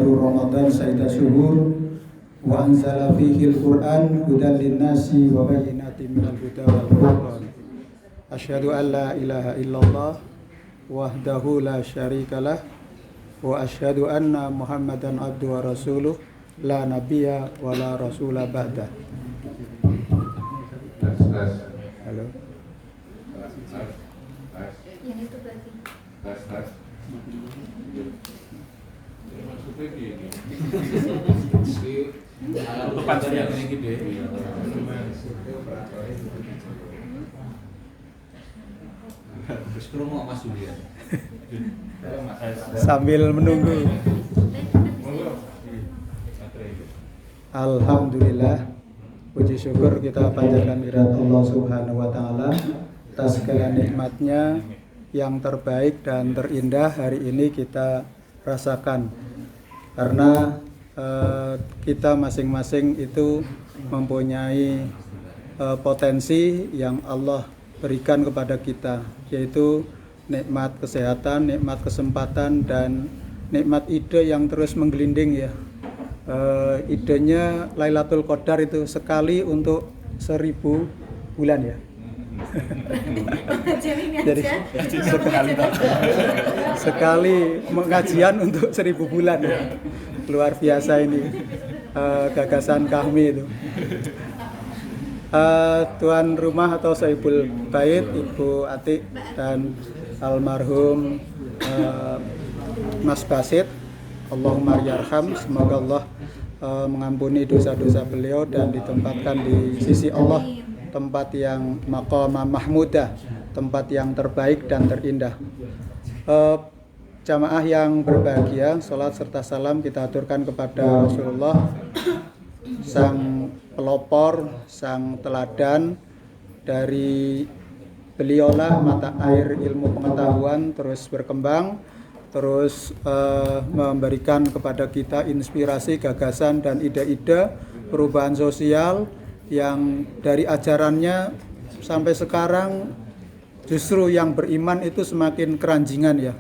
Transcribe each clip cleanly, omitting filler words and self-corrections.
Ramadan sayyidah syuhur wa anzala fihi al-Qur'an hudan lin-nasi wa bayyinatin minal huda wal furqan. Asyhadu an la ilaha illallah wahdahu la syarikalah wa asyhadu anna Muhammadan abduhu wa rasuluh la nabiyya wa la rasula ba'da. Halo. Yang itu berarti. Sambil menunggu. Alhamdulillah, puji syukur kita panjatkan kehadirat Allah Subhanahu wa taala atas segala nikmatnya yang terbaik dan terindah hari ini kita rasakan. Karena kita masing-masing itu mempunyai potensi yang Allah berikan kepada kita, yaitu nikmat kesehatan, nikmat kesempatan, dan nikmat ide yang terus menggelinding ya. Idenya Lailatul Qadar itu sekali untuk 1000 bulan ya. Jadi sekali pengajian untuk 1000 bulan ya. Luar biasa ini gagasan kami itu. Tuan rumah atau Saibul Bait, Ibu Atik dan almarhum Mas Basit, Allahumma yarham, semoga Allah mengampuni dosa-dosa beliau dan ditempatkan di sisi Allah tempat yang maqamah mahmudah, tempat yang terbaik dan terindah. Jamaah yang berbahagia, salat serta salam kita aturkan kepada Rasulullah, sang pelopor, sang teladan. Dari beliaulah mata air ilmu pengetahuan terus berkembang, terus memberikan kepada kita inspirasi, gagasan, dan ide-ide perubahan sosial yang dari ajarannya sampai sekarang justru yang beriman itu semakin keranjingan ya.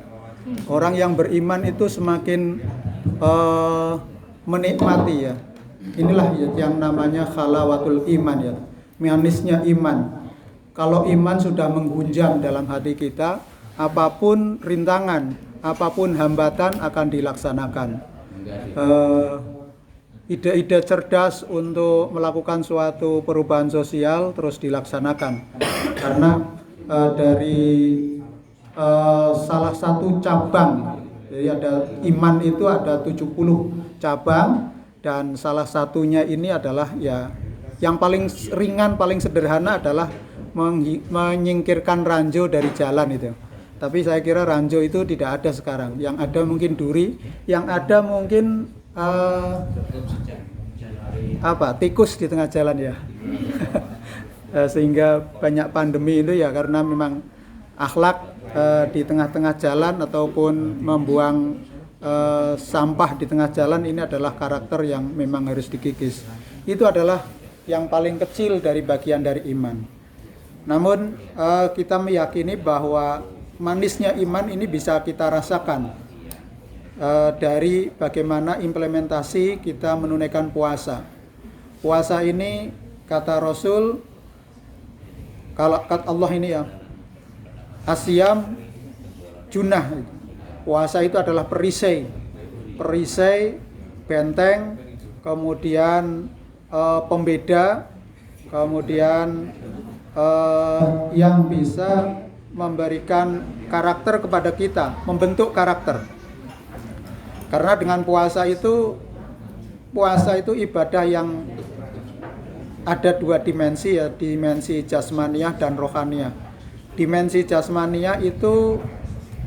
Orang yang beriman itu semakin menikmati ya. Inilah yang namanya halawatul iman ya, manisnya iman. Kalau iman sudah menggunjang dalam hati kita, apapun rintangan, apapun hambatan akan dilaksanakan. Ide-ide cerdas untuk melakukan suatu perubahan sosial terus dilaksanakan. Karena dari salah satu cabang, jadi ada iman itu ada 70 cabang, dan salah satunya ini adalah ya yang paling ringan, paling sederhana adalah menyingkirkan ranjau dari jalan itu. Tapi saya kira ranjau itu tidak ada sekarang. Yang ada mungkin duri, yang ada mungkin tikus di tengah jalan ya. Sehingga banyak pandemi itu ya karena memang akhlak di tengah-tengah jalan ataupun membuang sampah di tengah jalan ini adalah karakter yang memang harus dikikis. Itu adalah yang paling kecil dari bagian dari iman. Namun kita meyakini bahwa manisnya iman ini bisa kita rasakan dari bagaimana implementasi kita menunaikan puasa. Puasa ini kata Rasul, kalau kata Allah ini ya, asyam junah. Puasa itu adalah perisai, benteng, kemudian pembeda, kemudian yang bisa memberikan karakter kepada kita, membentuk karakter. Karena dengan puasa itu ibadah yang ada dua dimensi ya, dimensi jasmaniah dan rohaniah. Dimensi jasmaniah itu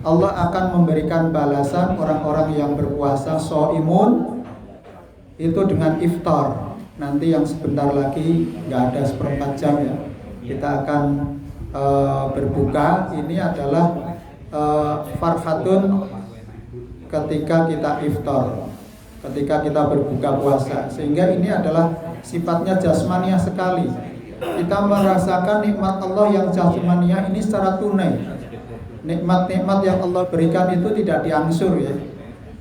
Allah akan memberikan balasan orang-orang yang berpuasa shaimun itu dengan iftar. Nanti yang sebentar lagi, nggak ada 1/4 jam ya, kita akan berbuka. Ini adalah farhatun ketika kita iftar, ketika kita berbuka puasa. Sehingga ini adalah sifatnya jasmaniah sekali. Kita merasakan nikmat Allah yang jasmaniah ini secara tunai. Nikmat-nikmat yang Allah berikan itu tidak diangsur ya.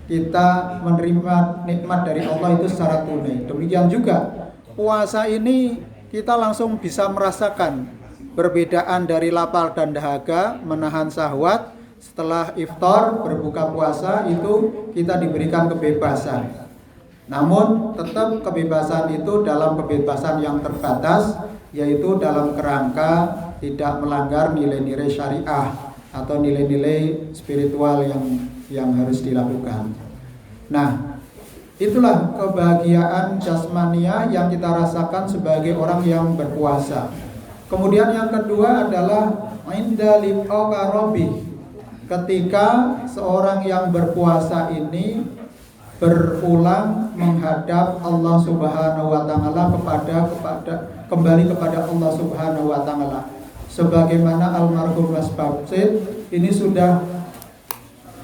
kita menerima nikmat dari Allah itu secara tunai. Demikian juga puasa ini kita langsung bisa merasakan perbedaan dari lapar dan dahaga, menahan syahwat. Setelah iftar berbuka puasa itu kita diberikan kebebasan. Namun tetap kebebasan itu dalam kebebasan yang terbatas, yaitu dalam kerangka tidak melanggar nilai-nilai syariah atau nilai-nilai spiritual yang harus dilakukan. Nah, itulah kebahagiaan jasmania yang kita rasakan sebagai orang yang berpuasa. Kemudian yang kedua adalah inda liqa'a rabbih. Ketika seorang yang berpuasa ini berulang menghadap Allah Subhanahu wa taala kembali kepada Allah Subhanahu wa taala. Sebagaimana almarhum Mas Babsid ini sudah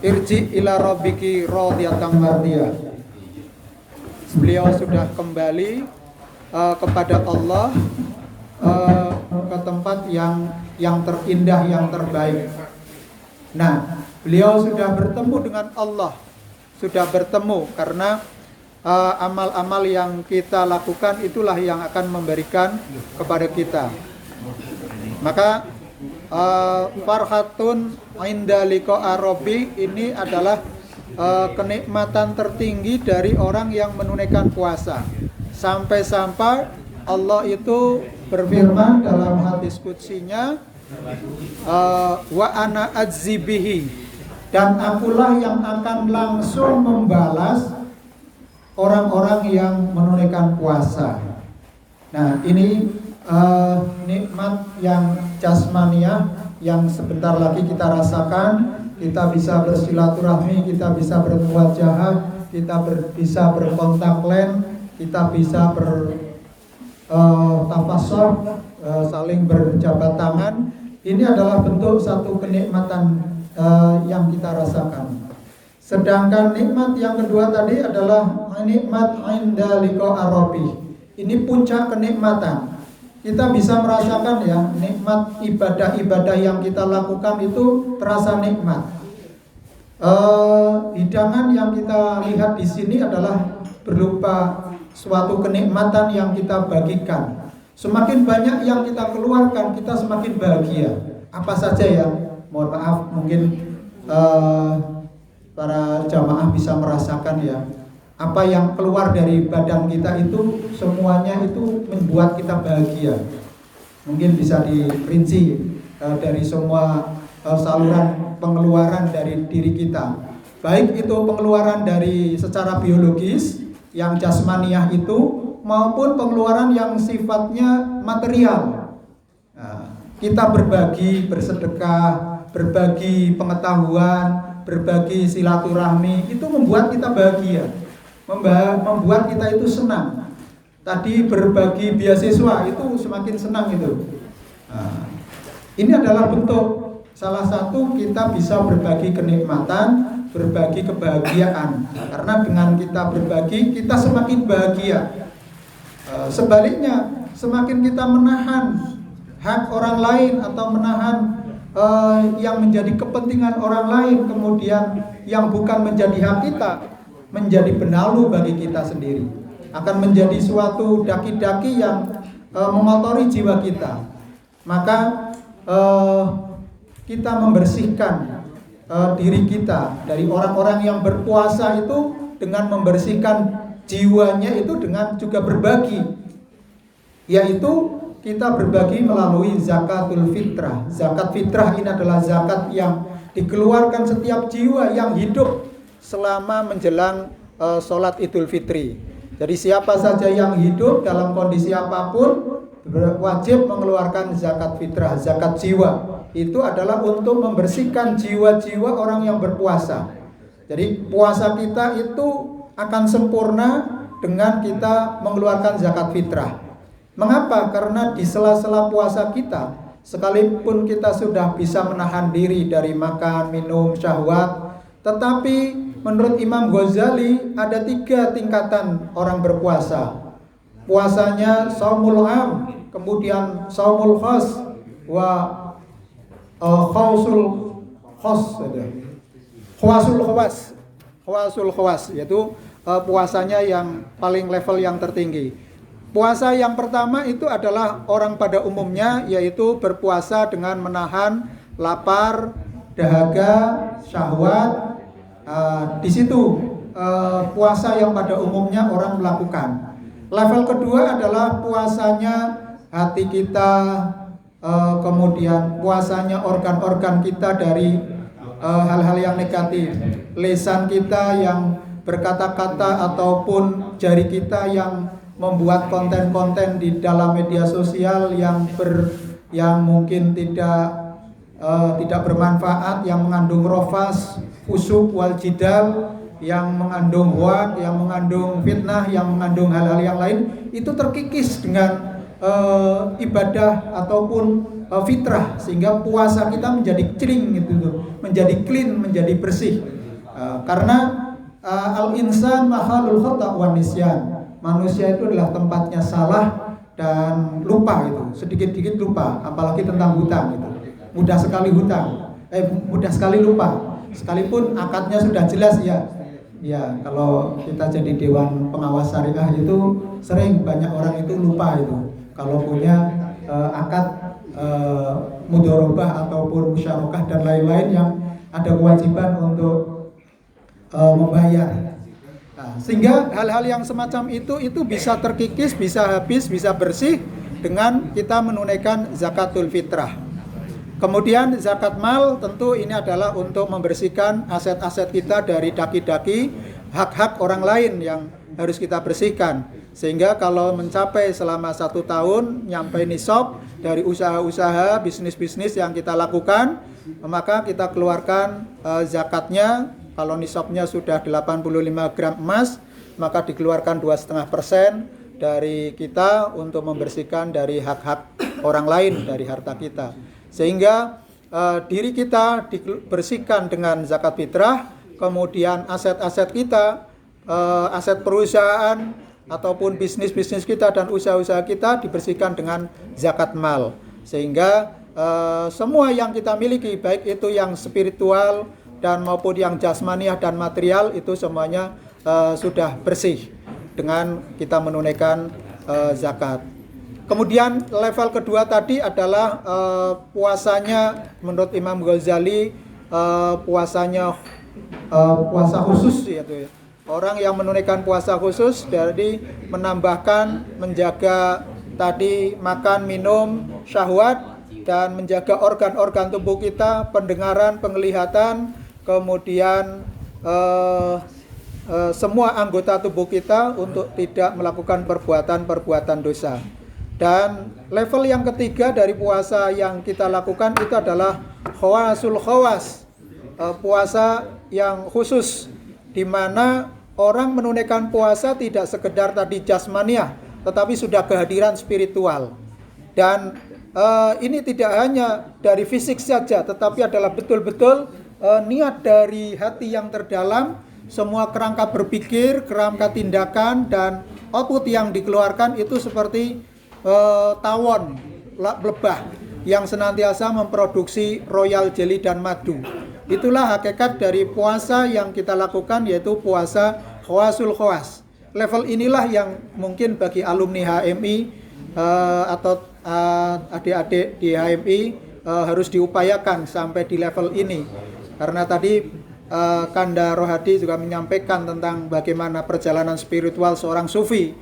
irji ila rabbiki radiyatan mardiyah. Beliau sudah kembali kepada Allah, ke tempat yang terindah, yang terbaik. Nah, beliau sudah bertemu dengan Allah, sudah bertemu karena amal-amal yang kita lakukan itulah yang akan memberikan kepada kita. Maka farhatun inda liqa'a rabbi ini adalah kenikmatan tertinggi dari orang yang menunaikan puasa. Sampai-sampai Allah itu berfirman dalam hadis qudsinya, wa ana adzibihi, dan akulah yang akan langsung membalas orang-orang yang menunaikan puasa. Nah, ini nikmat yang jasmaniah yang sebentar lagi kita rasakan. Kita bisa bersilaturahmi, kita bisa bermuajahah, kita bisa berkontak lens, kita bisa bertafassur, saling berjabat tangan. Ini adalah bentuk satu kenikmatan yang kita rasakan. Sedangkan nikmat yang kedua tadi adalah nikmat inda liqa'a rabbih. Ini puncak kenikmatan. Kita bisa merasakan ya, nikmat ibadah-ibadah yang kita lakukan itu terasa nikmat. Hidangan yang kita lihat di sini adalah berupa suatu kenikmatan yang kita bagikan. Semakin banyak yang kita keluarkan, kita semakin bahagia. Apa saja ya? Mohon maaf, mungkin para jamaah bisa merasakan ya. Apa yang keluar dari badan kita itu semuanya itu membuat kita bahagia. Mungkin bisa diperinci dari semua saluran pengeluaran dari diri kita. Baik itu pengeluaran dari secara biologis yang jasmaniah itu, maupun pengeluaran yang sifatnya material. Nah, kita berbagi, bersedekah, berbagi pengetahuan, berbagi silaturahmi, itu membuat kita bahagia, membuat kita itu senang. Tadi berbagi beasiswa itu semakin senang itu. Nah, ini adalah bentuk salah satu kita bisa berbagi kenikmatan, berbagi kebahagiaan. Karena dengan kita berbagi, kita semakin bahagia. Sebaliknya, semakin kita menahan hak orang lain atau menahan yang menjadi kepentingan orang lain, kemudian yang bukan menjadi hak kita, menjadi benalu bagi kita sendiri, akan menjadi suatu daki-daki yang mengotori jiwa kita. Maka kita membersihkan diri kita dari orang-orang yang berpuasa itu dengan membersihkan jiwanya itu dengan juga berbagi, yaitu kita berbagi melalui zakatul fitrah. Zakat fitrah ini adalah zakat yang dikeluarkan setiap jiwa yang hidup selama menjelang sholat Idul Fitri. Jadi siapa saja yang hidup dalam kondisi apapun wajib mengeluarkan zakat fitrah, zakat jiwa. Itu adalah untuk membersihkan jiwa-jiwa orang yang berpuasa. Jadi puasa kita itu akan sempurna dengan kita mengeluarkan zakat fitrah. Mengapa? Karena di sela-sela puasa kita, sekalipun kita sudah bisa menahan diri dari makan, minum, syahwat, tetapi menurut Imam Ghazali ada 3 tingkatan orang berpuasa. Puasanya saumul am, kemudian saumul khas, khausul khas, khawasul khawas. khawasul khawas, yaitu puasanya yang paling level yang tertinggi. Puasa yang pertama itu adalah orang pada umumnya, yaitu berpuasa dengan menahan lapar, dahaga, syahwat. Di situ puasa yang pada umumnya orang melakukan. Level kedua adalah puasanya hati kita, kemudian puasanya organ-organ kita dari hal-hal yang negatif, lisan kita yang berkata-kata ataupun jari kita yang membuat konten-konten di dalam media sosial yang mungkin tidak bermanfaat, yang mengandung rofas, fusuk wal jidal, yang mengandung hoak, yang mengandung fitnah, yang mengandung hal-hal yang lain, itu terkikis dengan ibadah ataupun fitrah, sehingga puasa kita menjadi clean gitu, menjadi clean, menjadi bersih. Karena al-insan mahalul khata' wan nisyan. Manusia itu adalah tempatnya salah dan lupa itu, sedikit-sedikit lupa, apalagi tentang hutang itu. Mudah sekali hutang, mudah sekali lupa. Sekalipun akadnya sudah jelas ya. Ya, kalau kita jadi dewan pengawas syariah itu sering banyak orang itu lupa itu. Kalau punya akad mudharabah ataupun musyarakah dan lain-lain yang ada kewajiban untuk membayar. Nah, sehingga hal-hal yang semacam itu bisa terkikis, bisa habis, bisa bersih dengan kita menunaikan zakatul fitrah. Kemudian zakat mal tentu ini adalah untuk membersihkan aset-aset kita dari daki-daki hak-hak orang lain yang harus kita bersihkan. Sehingga kalau mencapai selama 1 tahun nyampe nisab dari usaha-usaha, bisnis-bisnis yang kita lakukan, maka kita keluarkan zakatnya. Kalau nisabnya sudah 85 gram emas, maka dikeluarkan 2,5% dari kita untuk membersihkan dari hak-hak orang lain dari harta kita. Sehingga diri kita dibersihkan dengan zakat fitrah, kemudian aset-aset kita, aset perusahaan ataupun bisnis-bisnis kita dan usaha-usaha kita dibersihkan dengan zakat mal. Sehingga semua yang kita miliki, baik itu yang spiritual dan maupun yang jasmaniah dan material, itu semuanya sudah bersih dengan kita menunaikan zakat. Kemudian level kedua tadi adalah puasanya menurut Imam Ghazali, puasanya puasa khusus, yaitu orang yang menunaikan puasa khusus dari menambahkan, menjaga tadi makan, minum, syahwat, dan menjaga organ-organ tubuh kita, pendengaran, penglihatan, kemudian semua anggota tubuh kita untuk tidak melakukan perbuatan-perbuatan dosa. Dan level yang ketiga dari puasa yang kita lakukan itu adalah khawasul khawas, puasa yang khusus, di mana orang menunaikan puasa tidak sekedar tadi jasmaniah, tetapi sudah kehadiran spiritual. Dan ini tidak hanya dari fisik saja, tetapi adalah betul-betul niat dari hati yang terdalam, semua kerangka berpikir, kerangka tindakan, dan output yang dikeluarkan itu seperti tawon, lebah yang senantiasa memproduksi royal jelly dan madu. Itulah hakikat dari puasa yang kita lakukan, yaitu puasa khawasul khawas. Level inilah yang mungkin bagi alumni HMI atau adik-adik di HMI harus diupayakan sampai di level ini. Karena tadi Kanda Rohadi juga menyampaikan tentang bagaimana perjalanan spiritual seorang sufi.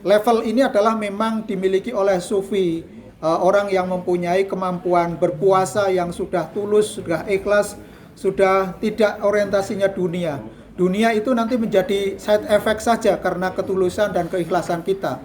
Level ini adalah memang dimiliki oleh sufi, orang yang mempunyai kemampuan berpuasa yang sudah tulus, sudah ikhlas, sudah tidak orientasinya dunia. Dunia itu nanti menjadi side effect saja karena ketulusan dan keikhlasan kita.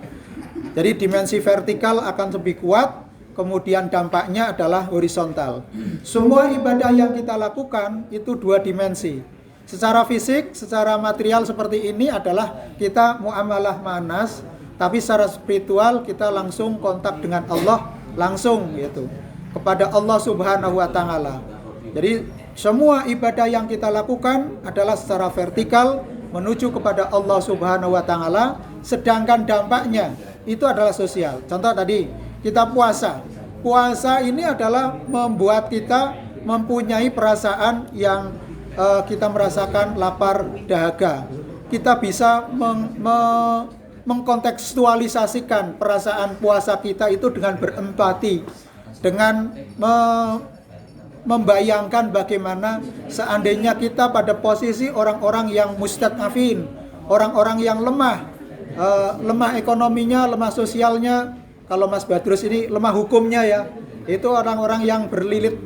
Jadi dimensi vertikal akan lebih kuat, kemudian dampaknya adalah horizontal. Semua ibadah yang kita lakukan itu 2 dimensi. Secara fisik, secara material seperti ini adalah kita muamalah manas, tapi secara spiritual kita langsung kontak dengan Allah, langsung gitu, kepada Allah Subhanahu wa taala. Jadi semua ibadah yang kita lakukan adalah secara vertikal menuju kepada Allah Subhanahu wa taala, sedangkan dampaknya itu adalah sosial. Contoh tadi kita puasa. Puasa ini adalah membuat kita mempunyai perasaan yang kita merasakan lapar dahaga. Kita bisa mengkontekstualisasikan perasaan puasa kita itu dengan berempati, dengan membayangkan bagaimana seandainya kita pada posisi orang-orang yang mustad'afin, orang-orang yang lemah ekonominya, lemah sosialnya. Kalau Mas Badrus ini lemah hukumnya ya, itu orang-orang yang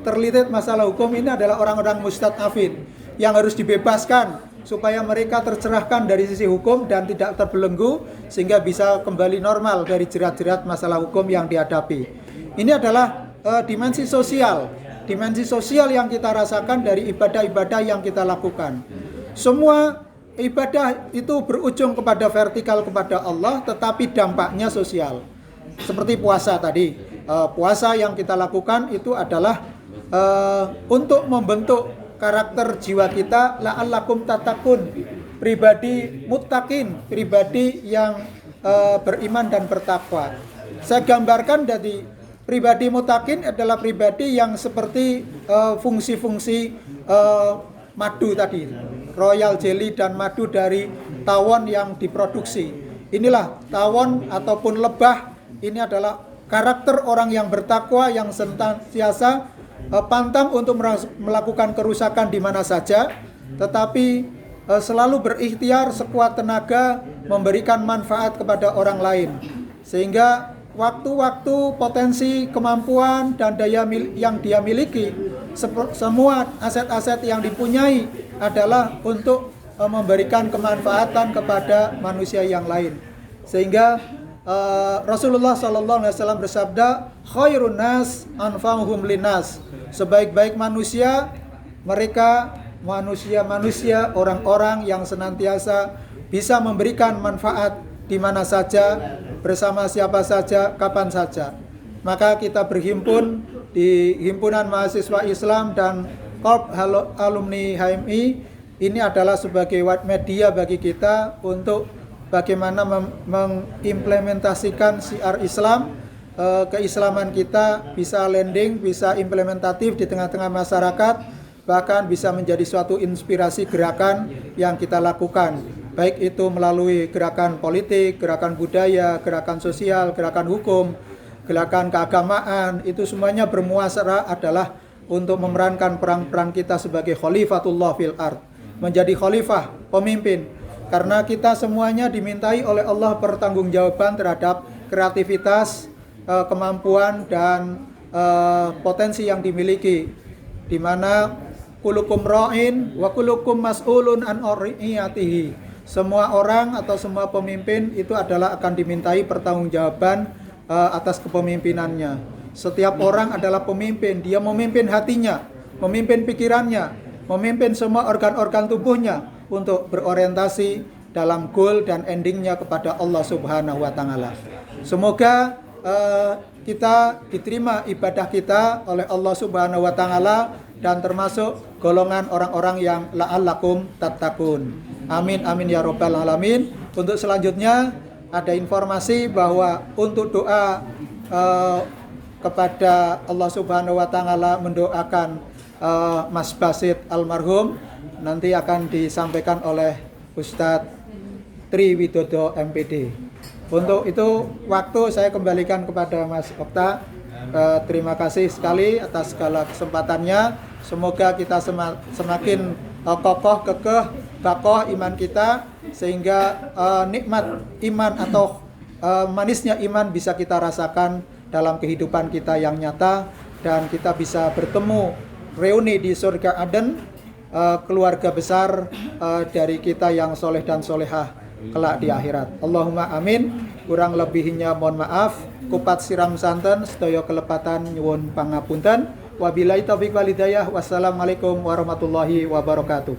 terlilit masalah hukum ini adalah orang-orang mustad'afin yang harus dibebaskan supaya mereka tercerahkan dari sisi hukum dan tidak terbelenggu sehingga bisa kembali normal dari jerat-jerat masalah hukum yang dihadapi. Ini adalah dimensi sosial yang kita rasakan dari ibadah-ibadah yang kita lakukan. Semua ibadah itu berujung kepada vertikal kepada Allah, tetapi dampaknya sosial. Seperti puasa tadi, puasa yang kita lakukan itu adalah untuk membentuk karakter jiwa kita, la'allakum tattaqun, pribadi muttaqin, pribadi yang beriman dan bertakwa. Saya gambarkan dari pribadi muttaqin adalah pribadi yang seperti fungsi-fungsi madu tadi, royal jelly dan madu dari tawon yang diproduksi. Inilah tawon ataupun lebah, ini adalah karakter orang yang bertakwa, yang senantiasa pantang untuk melakukan kerusakan di mana saja, tetapi selalu berikhtiar sekuat tenaga memberikan manfaat kepada orang lain, sehingga waktu-waktu potensi kemampuan dan daya yang dia miliki, semua aset-aset yang dipunyai adalah untuk memberikan kemanfaatan kepada manusia yang lain. Sehingga Rasulullah SAW bersabda, khairun nas anfa'uhum linnas, sebaik-baik manusia mereka manusia orang-orang yang senantiasa bisa memberikan manfaat di mana saja, bersama siapa saja, kapan saja. Maka kita berhimpun di Himpunan Mahasiswa Islam dan Korp Alumni HMI, ini adalah sebagai media bagi kita untuk bagaimana mengimplementasikan syiar Islam, keislaman kita bisa landing, bisa implementatif di tengah-tengah masyarakat, bahkan bisa menjadi suatu inspirasi gerakan yang kita lakukan, baik itu melalui gerakan politik, gerakan budaya, gerakan sosial, gerakan hukum, gerakan keagamaan. Itu semuanya bermuasarah adalah untuk memerankan peran-peran kita sebagai khalifatullah fil ard, menjadi khalifah, pemimpin. Karena kita semuanya dimintai oleh Allah pertanggungjawaban terhadap kreativitas, kemampuan dan potensi yang dimiliki, di mana kulukum ra'in wa kulukum mas'ulun an ra'iyatihi. Semua orang atau semua pemimpin itu adalah akan dimintai pertanggungjawaban atas kepemimpinannya. Setiap orang adalah pemimpin, dia memimpin hatinya, memimpin pikirannya, memimpin semua organ-organ tubuhnya untuk berorientasi dalam goal dan endingnya kepada Allah Subhanahu wa Ta'ala. Semoga kita diterima ibadah kita oleh Allah Subhanahu wa Ta'ala dan termasuk golongan orang-orang yang la'allakum tattaqun. Amin amin ya rabbal alamin. Untuk selanjutnya ada informasi bahwa untuk doa kepada Allah Subhanahu wa Ta'ala mendoakan Mas Basit almarhum nanti akan disampaikan oleh Ustadz Tri Widodo MPD. Untuk itu waktu saya kembalikan kepada Mas Okta. Terima kasih sekali atas segala kesempatannya. Semoga kita semakin kokoh, kekeh, bakoh iman kita, sehingga nikmat iman atau manisnya iman bisa kita rasakan dalam kehidupan kita yang nyata, dan kita bisa bertemu reuni di surga Aden, keluarga besar dari kita yang soleh dan solehah kelak di akhirat. Allahumma amin. Kurang lebihnya mohon maaf. Kupat siram santen sedaya kelepatan nyuwun pangapunten. Wabillahi taufiq wal hidayah. Wassalamualaikum warahmatullahi wabarakatuh.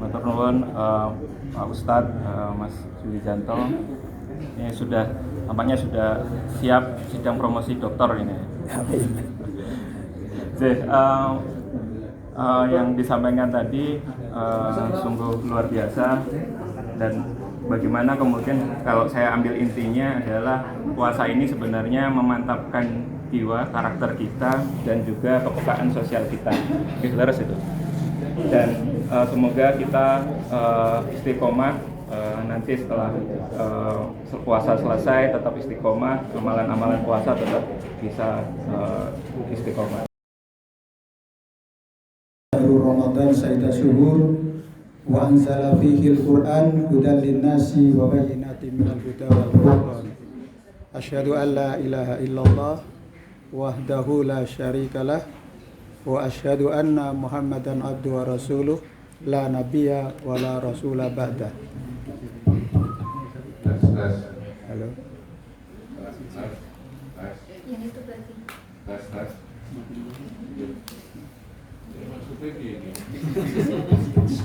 Matur nuwun Pak Ustadz, Mas Sulijanto. Ini nampaknya sudah siap sidang promosi doktor ini. Yang disampaikan tadi sungguh luar biasa, dan bagaimana kemudian kalau saya ambil intinya adalah puasa ini sebenarnya memantapkan jiwa, karakter kita, dan juga kepekaan sosial kita. Oke, leres itu. Dan semoga kita istiqomah nanti setelah puasa selesai tetap istiqomah, amalan-amalan puasa tetap bisa istiqomah. Ramadan sayyidah syuhur wa anzala fihi al-Qur'an hudan lin-nasi wa bayyinatin minal huda wal furqan. Asyhadu an la ilaha illallah wahdahu la syarikalah wa asyhadu anna Muhammadan abduhu wa rasuluh la nabiyya wa la rasula ba'dah. Halo. Yang itu berarti. Maksudnya gini.